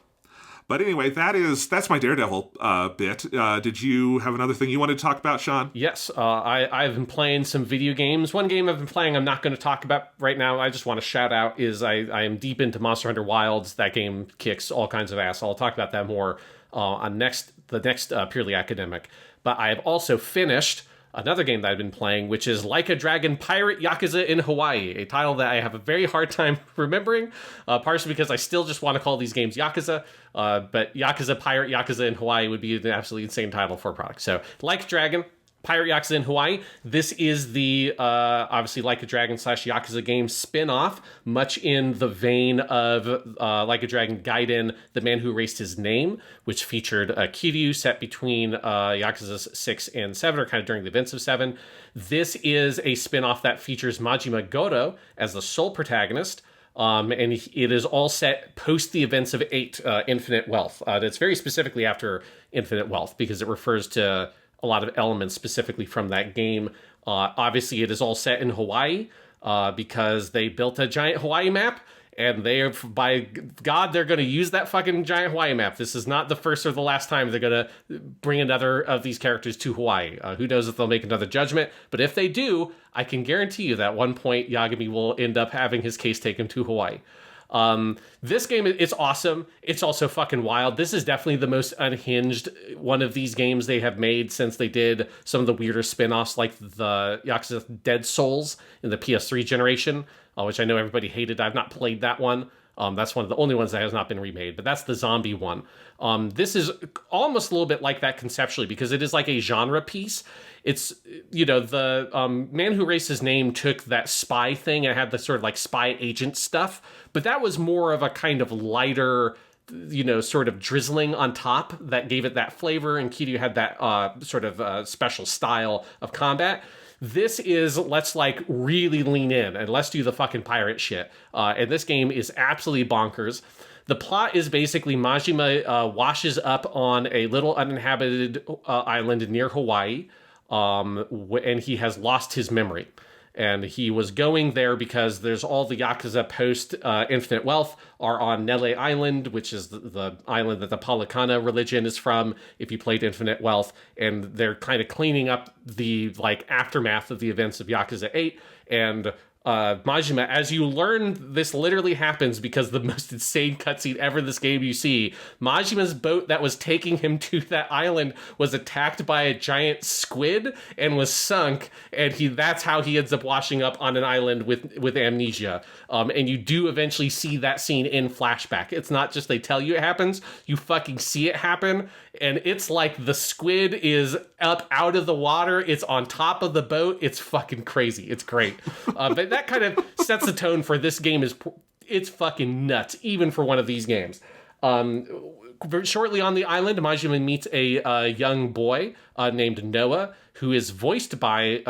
But anyway, that's my Daredevil bit. Did you have another thing you wanted to talk about, Sean? Yes, I've been playing some video games. One game I've been playing I'm not going to talk about right now. I just want to shout out is I am deep into Monster Hunter Wilds. That game kicks all kinds of ass. I'll talk about that more on the next Purely Academic. But I have also finished another game that I've been playing, which is Like a Dragon Pirate Yakuza in Hawaii, a title that I have a very hard time remembering, partially because I still just want to call these games Yakuza, but Yakuza Pirate Yakuza in Hawaii would be an absolutely insane title for a product. So, Like a Dragon Pirate Yakuza in Hawaii. This is the, obviously, Like a Dragon / Yakuza game spin-off, much in the vein of Like a Dragon Gaiden, The Man Who Erased His Name, which featured Kiryu set between Yakuza 6 and 7, or kind of during the events of 7. This is a spin-off that features Majima Goto as the sole protagonist. And it is all set post the events of 8, Infinite Wealth. It's very specifically after Infinite Wealth because it refers to a lot of elements specifically from that game. Obviously, it is all set in Hawaii because they built a giant Hawaii map. And by God, they're going to use that fucking giant Hawaii map. This is not the first or the last time they're going to bring another of these characters to Hawaii. Who knows if they'll make another judgment. But if they do, I can guarantee you that at one point Yagami will end up having his case taken to Hawaii. This game, it's awesome. It's also fucking wild. This is definitely the most unhinged one of these games they have made since they did some of the weirder spin-offs like the Yakuza Dead Souls in the PS3 generation, which I know everybody hated. I've not played that one. That's one of the only ones that has not been remade, but that's the zombie one. This is almost a little bit like that conceptually because it is like a genre piece. It's, the Man Who Erased His Name took that spy thing and had the sort of like spy agent stuff, but that was more of a kind of lighter, sort of drizzling on top that gave it that flavor, and Kiryu had that sort of special style of combat. This is, let's like really lean in and let's do the fucking pirate shit. And this game is absolutely bonkers. The plot is basically Majima washes up on a little uninhabited island near Hawaii, and he has lost his memory. And he was going there because there's all the Yakuza post Infinite Wealth are on Nele Island, which is the island that the Palakana religion is from, if you played Infinite Wealth. And they're kind of cleaning up the like aftermath of the events of Yakuza 8. And Majima, as you learn, this literally happens because the most insane cutscene ever in this game you see. Majima's boat that was taking him to that island was attacked by a giant squid and was sunk, and that's how he ends up washing up on an island with amnesia. And you do eventually see that scene in flashback. It's not just they tell you it happens, you fucking see it happen. And it's like the squid is up out of the water. It's on top of the boat. It's fucking crazy. It's great. But that kind of sets the tone for this game. It's fucking nuts, even for one of these games. Shortly on the island, Majima meets a young boy named Noah, who is voiced by,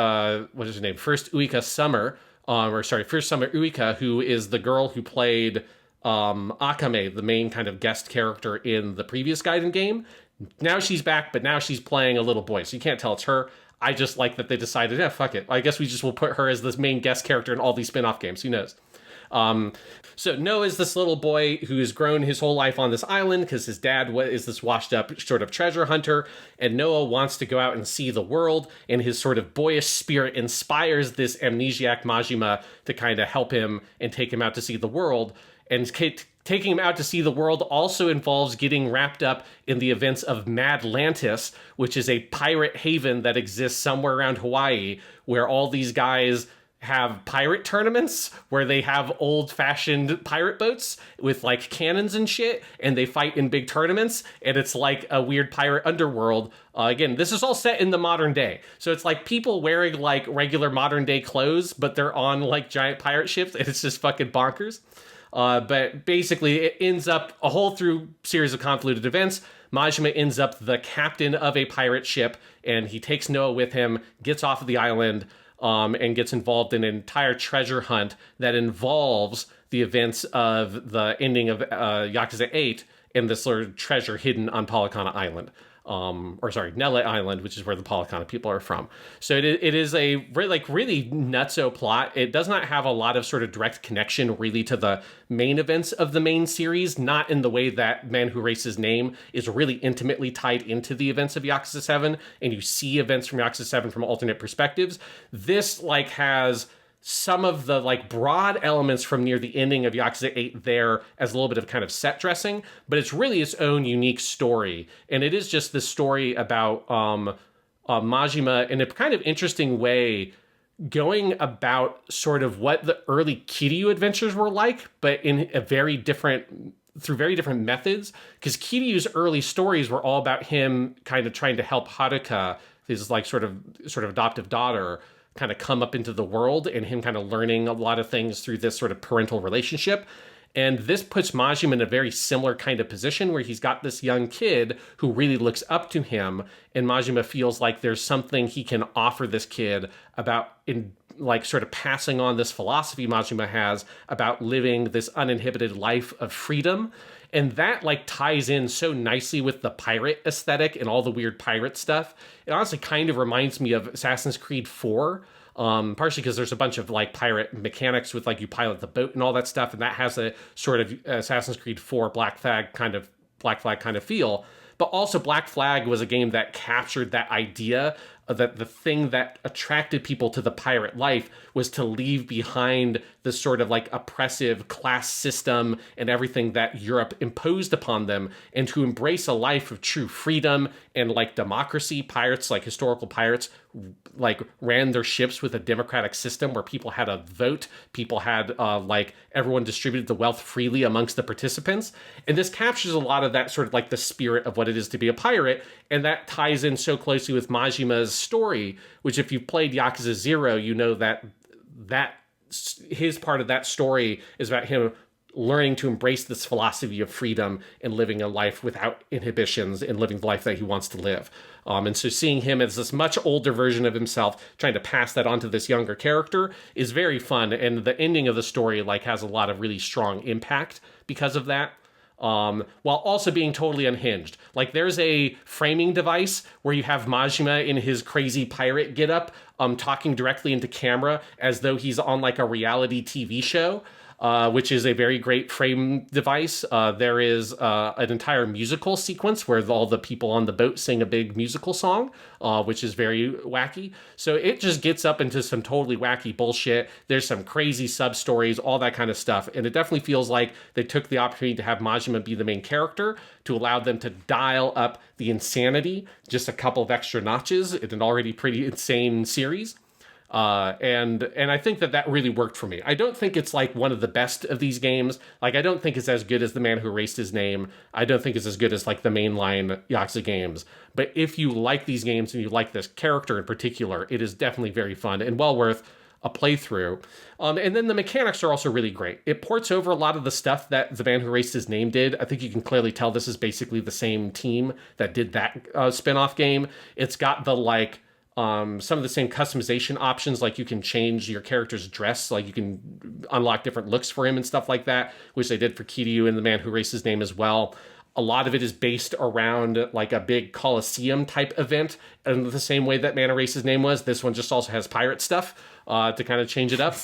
what is her name? First Summer Uika, who is the girl who played Akame, the main kind of guest character in the previous Gaiden game. Now she's back, but now she's playing a little boy, so you can't tell it's her. I just like that they decided, fuck it. I guess we just will put her as this main guest character in all these spin-off games. Who knows? So Noah is this little boy who has grown his whole life on this island because his dad is this washed-up sort of treasure hunter, and Noah wants to go out and see the world, and his sort of boyish spirit inspires this amnesiac Majima to kind of help him and take him out to see the world. And taking him out to see the world also involves getting wrapped up in the events of Madlantis, which is a pirate haven that exists somewhere around Hawaii, where all these guys have pirate tournaments where they have old-fashioned pirate boats with like cannons and shit, and they fight in big tournaments, and it's like a weird pirate underworld. Again, this is all set in the modern day, so it's like people wearing like regular modern day clothes, but they're on like giant pirate ships, and it's just fucking bonkers. But basically, it ends up a whole through series of convoluted events. Majima ends up the captain of a pirate ship, and he takes Noah with him, gets off of the island, and gets involved in an entire treasure hunt that involves the events of the ending of Yakuza 8 and this sort of treasure hidden on Palakana Island. Nele Island, which is where the Palakana people are from. So it is a really nutso plot. It does not have a lot of sort of direct connection really to the main events of the main series, not in the way that Man Who Erased His Name is really intimately tied into the events of Yakuza 7, and you see events from Yakuza 7 from alternate perspectives. This has some of the broad elements from near the ending of Yakuza 8 there as a little bit of kind of set dressing, but it's really its own unique story. And it is just this story about Majima in a kind of interesting way going about sort of what the early Kiryu adventures were like, but in a very different methods, because Kiryu's early stories were all about him kind of trying to help Haruka, his sort of adoptive daughter, kind of come up into the world, and him kind of learning a lot of things through this sort of parental relationship. And this puts Majima in a very similar kind of position where he's got this young kid who really looks up to him, and Majima feels like there's something he can offer this kid about in like sort of passing on this philosophy Majima has about living this uninhibited life of freedom. And that like ties in so nicely with the pirate aesthetic and all the weird pirate stuff. It honestly kind of reminds me of Assassin's Creed 4. Partially because there's a bunch of like pirate mechanics with like you pilot the boat and all that stuff, and that has a sort of Assassin's Creed 4 Black Flag kind of feel. But also Black Flag was a game that captured that idea that the thing that attracted people to the pirate life was to leave behind the sort of like oppressive class system and everything that Europe imposed upon them, and to embrace a life of true freedom and like democracy. Pirates, like historical pirates, like ran their ships with a democratic system where people had a vote, people had like everyone distributed the wealth freely amongst the participants. And this captures a lot of that sort of like the spirit of what it is to be a pirate, and that ties in so closely with Majima's story, which if you've played Yakuza 0, you know that his part of that story is about him learning to embrace this philosophy of freedom and living a life without inhibitions and living the life that he wants to live. And so seeing him as this much older version of himself, trying to pass that on to this younger character is very fun. And the ending of the story like has a lot of really strong impact because of that. While also being totally unhinged. Like there's a framing device where you have Majima in his crazy pirate getup, talking directly into camera as though he's on like a reality TV show. Which is a very great frame device. There is an entire musical sequence where all the people on the boat sing a big musical song, which is very wacky. So it just gets up into some totally wacky bullshit. There's some crazy sub-stories, all that kind of stuff. And it definitely feels like they took the opportunity to have Majima be the main character to allow them to dial up the insanity just a couple of extra notches in an already pretty insane series. And I think that really worked for me. I don't think it's like one of the best of these games. Like, I don't think it's as good as The Man Who Erased His Name. I don't think it's as good as like the mainline Yakuza games. But if you like these games and you like this character in particular, it is definitely very fun and well worth a playthrough. And then the mechanics are also really great. It ports over a lot of the stuff that The Man Who Erased His Name did. I think you can clearly tell this is basically the same team that did that spin-off game. It's got the like some of the same customization options, like you can change your character's dress, like you can unlock different looks for him and stuff like that, which they did for Kiryu and The Man Who Erased His Name as well. A lot of it is based around like a big Coliseum type event, and the same way that Man Who Erased His Name was, this one just also has pirate stuff to kind of change it up.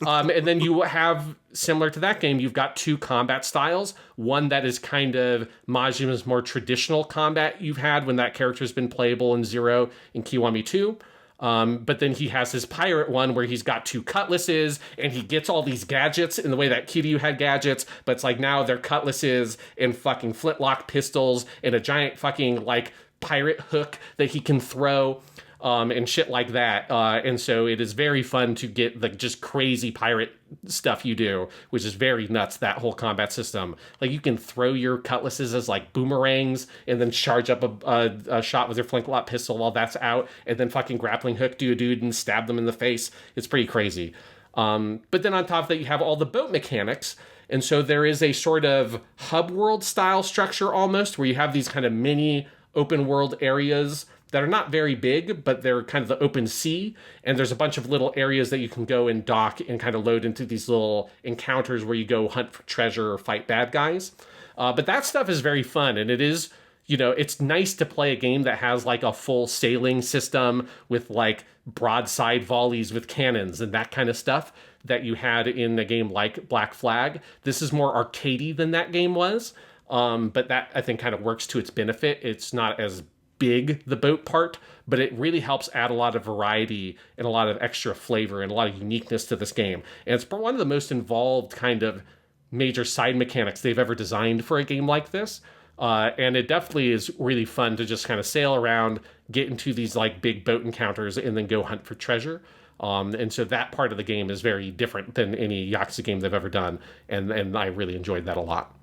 And then you have, similar to that game, you've got two combat styles. One that is kind of Majima's more traditional combat you've had when that character's been playable in Zero and Kiwami 2. But then he has his pirate one where he's got two cutlasses and he gets all these gadgets in the way that Kiryu had gadgets, but it's like now they're cutlasses and fucking flintlock pistols and a giant fucking like pirate hook that he can throw. And shit like that. And so it is very fun to get the just crazy pirate stuff you do, which is very nuts, that whole combat system. Like you can throw your cutlasses as like boomerangs and then charge up a shot with your flintlock pistol while that's out, and then fucking grappling hook to a dude and stab them in the face. It's pretty crazy. But then on top of that, you have all the boat mechanics. And so there is a sort of hub world style structure almost, where you have these kind of mini open world areas that are not very big, but they're kind of the open sea. And there's a bunch of little areas that you can go and dock and kind of load into these little encounters where you go hunt for treasure or fight bad guys. But that stuff is very fun. And it is, you know, it's nice to play a game that has like a full sailing system with like broadside volleys with cannons and that kind of stuff that you had in a game like Black Flag. This is more arcadey than that game was. But that I think kind of works to its benefit. It's not as big, the boat part, but it really helps add a lot of variety and a lot of extra flavor and a lot of uniqueness to this game. And it's one of the most involved kind of major side mechanics they've ever designed for a game like this. And it definitely is really fun to just kind of sail around, get into these like big boat encounters, and then go hunt for treasure. And so that part of the game is very different than any Yakuza game they've ever done. And I really enjoyed that a lot.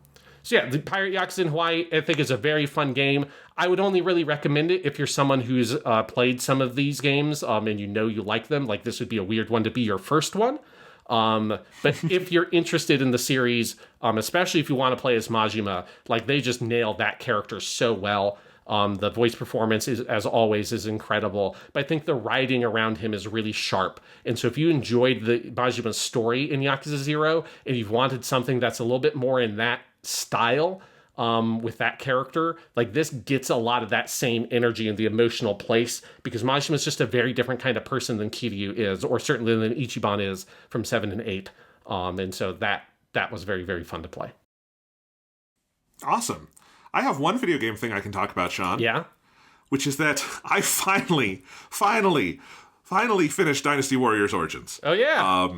So yeah, the Pirate Yakuza in Hawaii, I think, is a very fun game. I would only really recommend it if you're someone who's played some of these games and you know you like them. Like, this would be a weird one to be your first one. But if you're interested in the series, especially if you want to play as Majima, like, they just nail that character so well. The voice performance is, as always, is incredible. But I think the writing around him is really sharp. And so if you enjoyed the Majima's story in Yakuza 0 and you've wanted something that's a little bit more in that style, with that character, like this gets a lot of that same energy and the emotional place, because Majima is just a very different kind of person than Kiryu is, or certainly than Ichiban is from 7 and 8. And so that was very, very fun to play. Awesome. I have one video game thing I can talk about, Sean. Yeah? Which is that I finally finished Dynasty Warriors Origins. Oh, yeah.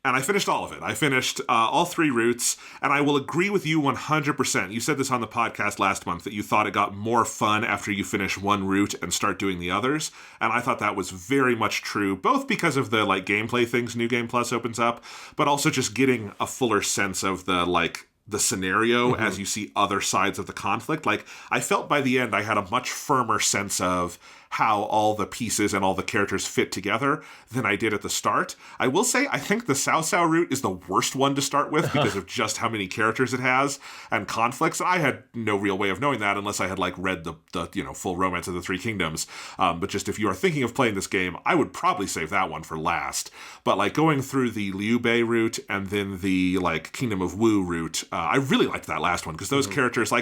And I finished all of it. I finished all 3 routes, and I will agree with you 100%. You said this on the podcast last month, that you thought it got more fun after you finish one route and start doing the others, and I thought that was very much true, both because of the gameplay things New Game Plus opens up, but also just getting a fuller sense of the scenario as you see other sides of the conflict. I felt by the end I had a much firmer sense of how all the pieces and all the characters fit together than I did at the start. I will say, I think the Cao Cao route is the worst one to start with because of just how many characters it has and conflicts. I had no real way of knowing that unless I had read the full Romance of the Three Kingdoms. But just if you are thinking of playing this game, I would probably save that one for last. But going through the Liu Bei route and then the Kingdom of Wu route, I really liked that last one because those characters,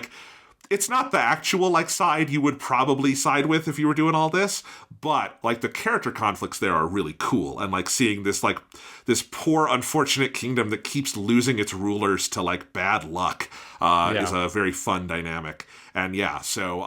it's not the actual side you would probably side with if you were doing all this, but the character conflicts there are really cool, and seeing this this poor unfortunate kingdom that keeps losing its rulers to bad luck is a very fun dynamic. And yeah, so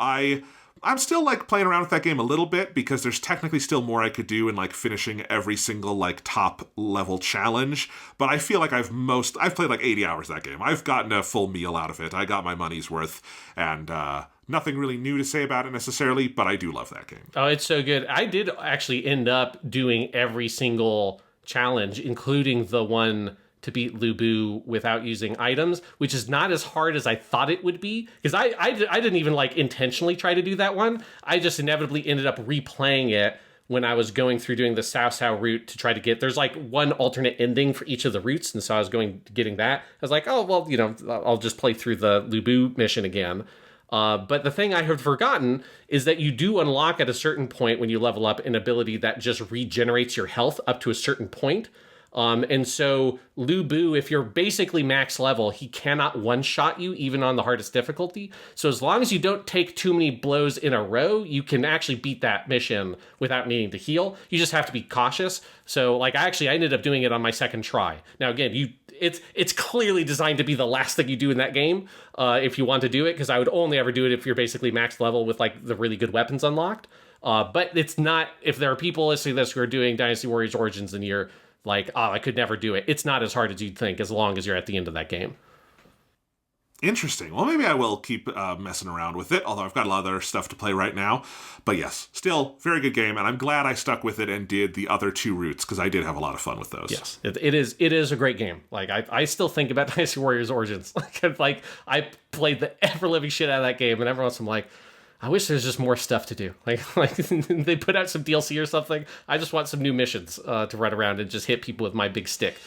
I'm still playing around with that game a little bit because there's technically still more I could do in finishing every single top level challenge. But I feel I've played 80 hours of that game. I've gotten a full meal out of it. I got my money's worth, and nothing really new to say about it necessarily, but I do love that game. Oh, it's so good. I did actually end up doing every single challenge, including the one to beat Lu Bu without using items, which is not as hard as I thought it would be. Because I didn't even intentionally try to do that one. I just inevitably ended up replaying it when I was going through doing the Cao Cao route to try to get, there's one alternate ending for each of the routes. And so I was getting that. I was like, oh, well, I'll just play through the Lu Bu mission again. But the thing I had forgotten is that you do unlock at a certain point when you level up an ability that just regenerates your health up to a certain point. And so Lu Bu, if you're basically max level, he cannot one-shot you even on the hardest difficulty. So as long as you don't take too many blows in a row, you can actually beat that mission without needing to heal. You just have to be cautious. So I ended up doing it on my second try. Now again, it's clearly designed to be the last thing you do in that game if you want to do it, because I would only ever do it if you're basically max level with the really good weapons unlocked. But it's not, if there are people listening to this who are doing Dynasty Warriors Origins and you're I could never do it, it's not as hard as you'd think as long as you're at the end of that game. Interesting. Well, maybe I will keep messing around with it, although I've got a lot of other stuff to play right now. But yes, still, very good game, and I'm glad I stuck with it and did the other 2 routes, because I did have a lot of fun with those. Yes, it is a great game. I still think about Dynasty Warriors Origins. I played the ever-living shit out of that game, and every once I'm I wish there's just more stuff to do. They put out some DLC or something. I just want some new missions to run around and just hit people with my big stick.